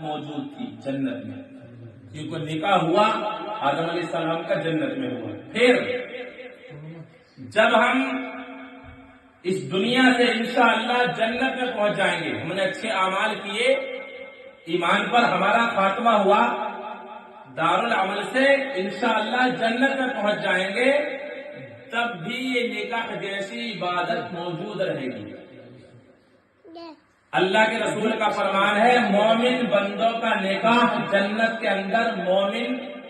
موجود تھی جنت میں، کیونکہ نکاح ہوا آدم علیہ السلام کا جنت میں ہوا۔ پھر جب ہم اس دنیا سے انشاءاللہ جنت میں پہنچ جائیں گے، ہم نے اچھے اعمال کیے، ایمان پر ہمارا خاتمہ ہوا، دارالعمل سے انشاءاللہ جنت میں پہنچ جائیں گے، تب بھی یہ نکاح جیسی عبادت موجود رہے گی۔ اللہ کے رسول کا فرمان ہے مومن بندوں کا نکاح جنت کے اندر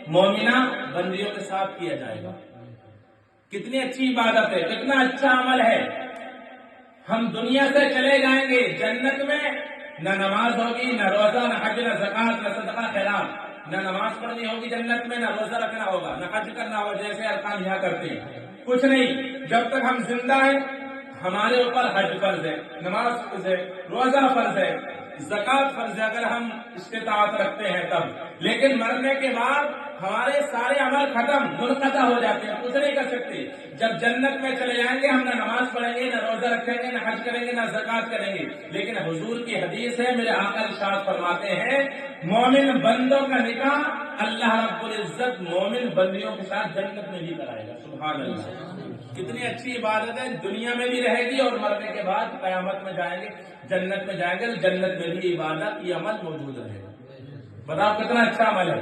مومنہ بندیوں کے ساتھ کیا جائے گا۔ کتنی اچھی عبادت ہے، کتنا اچھا عمل ہے۔ ہم دنیا سے چلے جائیں گے، جنت میں نہ نماز ہوگی، نہ روزہ، نہ حج، نہ زکات، نہ صدقہ خیرات، نہ نماز پڑھنی ہوگی جنت میں، نہ روزہ رکھنا ہوگا، نہ حج کرنا ہوگا جیسے ارکان یہاں کرتے ہیں، کچھ نہیں۔ جب تک ہم زندہ ہیں ہمارے اوپر حج فرض ہے، نماز فرض ہے، روزہ فرض ہے، زکات فرض ہے اگر ہم استطاعت رکھتے ہیں تب، لیکن مرنے کے بعد ہمارے سارے عمل ختم، منقطع ہو جاتے ہیں، کچھ نہیں کر سکتے۔ جب جنت میں چلے جائیں گے ہم نہ نماز پڑھیں گے، نہ روزہ رکھیں گے، نہ حج کریں گے، نہ زکات کریں گے، لیکن حضور کی حدیث ہے، میرے آقا ارشاد فرماتے ہیں مومن بندوں کا نکاح اللہ رب العزت مومن بندیوں کے ساتھ جنت میں بھی کرائے گا۔ سبحان اللہ، کتنی اچھی عبادت ہے، دنیا میں بھی رہے گی اور مرنے کے بعد قیامت میں جائیں گے، جنت میں جائیں گے، جنت میں بھی عبادت یہ عمل موجود رہے گا۔ بتاؤ کتنا اچھا عمل ہے۔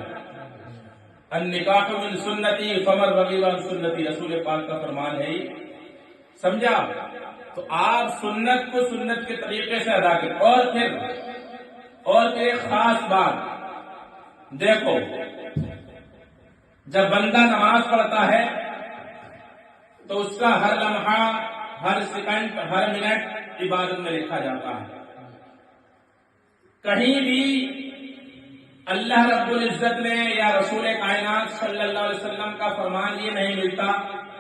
النکاح من سنتی فمن رغب عن سنتی، رسول پاک کا فرمان ہے، سمجھا؟ تو آپ سنت کو سنت کے طریقے سے ادا کریں۔ اور پھر ایک خاص بات دیکھو، جب بندہ نماز پڑھتا ہے تو اس کا ہر لمحہ، ہر سیکنڈ، ہر منٹ عبادت میں لکھا جاتا ہے۔ کہیں بھی اللہ رب العزت نے یا رسول کائنات صلی اللہ علیہ وسلم کا فرمان یہ نہیں ملتا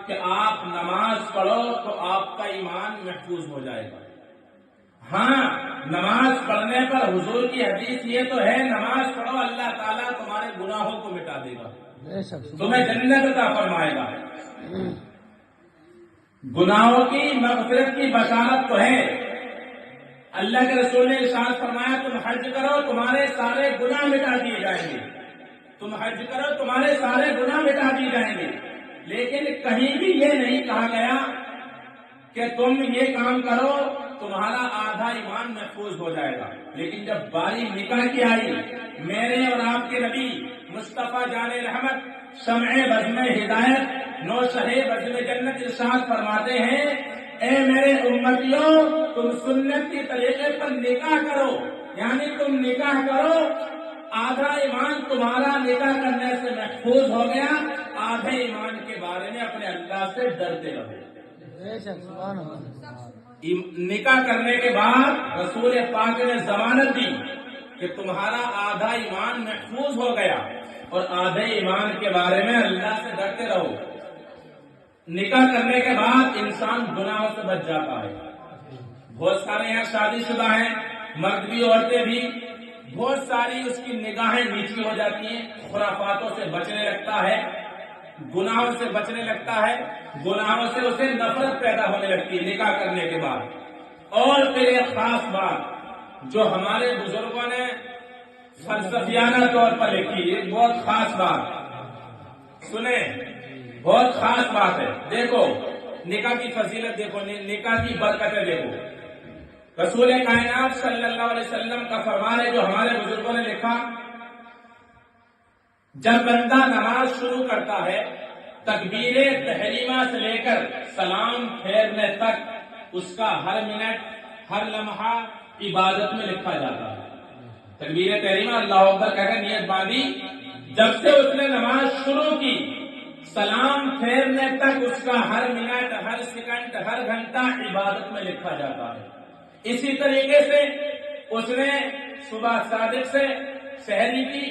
کہ آپ نماز پڑھو تو آپ کا ایمان محفوظ ہو جائے گا۔ ہاں، نماز پڑھنے پر حضور کی حدیث یہ تو ہے نماز پڑھو اللہ تعالیٰ تمہارے گناہوں کو مٹا دے گا، تمہیں جنت عطا فرمائے گا۔ گناہوں کی مغفرت کی بشارت تو ہے۔ اللہ کے رسول نے ارشاد فرمایا تم حج کرو تمہارے سارے گناہ مٹا دیے جائیں گے، تم حج کرو تمہارے سارے گناہ مٹا دیے جائیں گے، لیکن کہیں بھی یہ نہیں کہا گیا کہ تم یہ کام کرو تمہارا آدھا ایمان محفوظ ہو جائے گا۔ لیکن جب باری نکاح کی آئی، میرے اور آپ کے نبی مصطفیٰ جان رحمت، شمع بزم ہدایت، نوشہ بزم جنت ارشاد فرماتے ہیں اے میرے امتیوں تم سنت کی طریقے پر نکاح کرو، یعنی تم نکاح کرو، آدھا ایمان تمہارا نکاح کرنے سے محفوظ ہو گیا، آدھے ایمان کے بارے میں اپنے اللہ سے ڈرتے رہو۔ نکاح کرنے کے بعد رسول پاک نے ضمانت دی کہ تمہارا آدھا ایمان محفوظ ہو گیا اور آدھے ایمان کے بارے میں اللہ سے ڈرتے رہو۔ نکاح کرنے کے بعد انسان گناہوں سے بچ جاتا ہے۔ بہت سارے یہاں شادی شدہ ہیں، مرد بھی عورتیں بھی، بہت ساری اس کی نگاہیں نیچی ہو جاتی ہیں، خرافاتوں سے بچنے لگتا ہے، گناہوں سے بچنے لگتا ہے، گناہوں سے اسے نفرت پیدا ہونے لگتی ہے نکاح کرنے کے بعد۔ اور پھر ایک خاص بات جو ہمارے بزرگوں نے فلسفیانہ طور پر لکھی، ایک بہت خاص بات سنیں، بہت خاص بات ہے۔ دیکھو نکاح کی فضیلت دیکھو، نکاح کی برکتیں دیکھو۔ رسول کائنات صلی اللہ علیہ وسلم کا فرمان ہے جو ہمارے بزرگوں نے لکھا، جب بندہ نماز شروع کرتا ہے تکبیر تحریمہ سے لے کر سلام پھیرنے تک اس کا ہر منٹ، ہر لمحہ عبادت میں لکھا جاتا ہے۔ تکبیر تحریمہ اللہ اکبر کہہ کر نیت باندھی، جب سے اس نے نماز شروع کی سلام پھیرنے تک اس کا ہر منٹ، ہر سیکنڈ، ہر گھنٹہ عبادت میں لکھا جاتا ہے۔ اسی طریقے سے اس نے صبح صادق سے سحری کی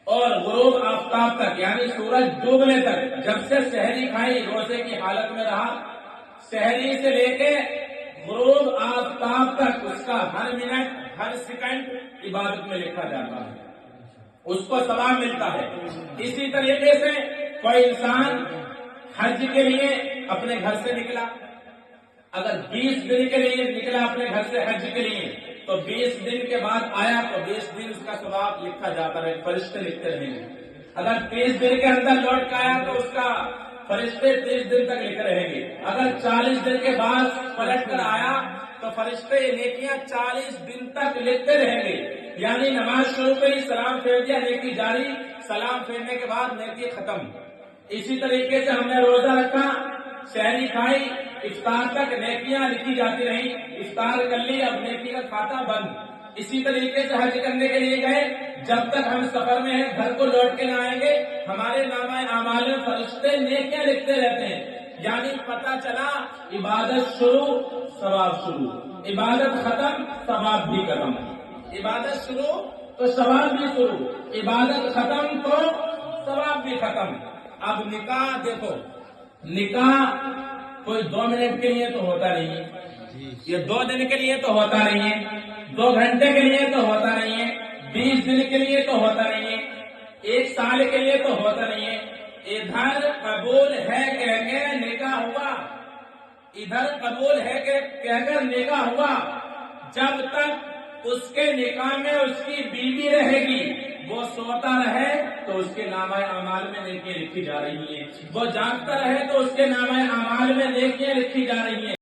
اور غروب آفتاب تک یعنی سورج ڈوبنے تک، جب سے سحری کھائی روزے کی حالت میں رہا، سحری سے لے کے غروب آفتاب تک اس کا ہر منٹ، ہر سیکنڈ عبادت میں لکھا جاتا ہے، اس کو ثواب ملتا ہے۔ اسی طریقے سے کوئی انسان حج کے لیے اپنے گھر سے نکلا، اگر 20 دن کے لیے نکلا اپنے گھر سے حج کے لیے تو 20 دن کے بعد آیا تو 20 دن اس کا ثواب لکھا جاتا رہے، فرشتے لکھتے رہیں گے۔ اگر 30 دن کے اندر لوٹ کے آیا تو اس کا فرشتے 30 دن تک لکھ رہیں گے۔ اگر 40 دن کے بعد پلٹ کر آیا تو فرشتے نیکیاں 40 دن تک لکھتے رہیں گے۔ یعنی نماز شروع کری، سلام پھیر دیا، نیکی جاری، سلام پھیرنے کے بعد نیکی ختم۔ اسی طریقے سے ہم نے روزہ رکھا، شہری کھائی، افطار تک نیکیاں لکھی جاتی رہیں، افطار کر لی، اب نیکی کا کھاتا بند۔ اسی طریقے سے حج کرنے کے لیے گئے، جب تک ہم سفر میں ہیں گھر کو لوٹ کے نہ آئیں گے ہمارے نامہ اعمال میں فرشتے نیکیاں لکھتے رہتے ہیں۔ یعنی پتہ چلا عبادت شروع ثواب شروع، عبادت ختم ثواب بھی ختم، عبادت شروع تو ثواب بھی شروع، عبادت ختم تو ثواب بھی ختم۔ اب نکاح دیکھو، نکاح کوئی 2 منٹ کے لیے تو ہوتا نہیں ہے، یہ 2 دن کے لیے تو ہوتا نہیں ہے، 2 گھنٹے کے لیے تو ہوتا نہیں ہے، 20 دن کے لیے تو ہوتا نہیں ہے، 1 سال کے لیے تو ہوتا نہیں ہے۔ ادھر قبول ہے کہہ کے نکاح ہوا، ادھر قبول ہے کہ کہہ کر نکاح ہوا، جب تک اس کے نکاح میں اس کی بیوی رہے گی، وہ سوتا رہے تو اس کے نامہ اعمال میں نیکیاں لکھی جا رہی ہیں، وہ جاگتا رہے تو اس کے نامہ اعمال میں نیکیاں لکھی جا رہی ہیں۔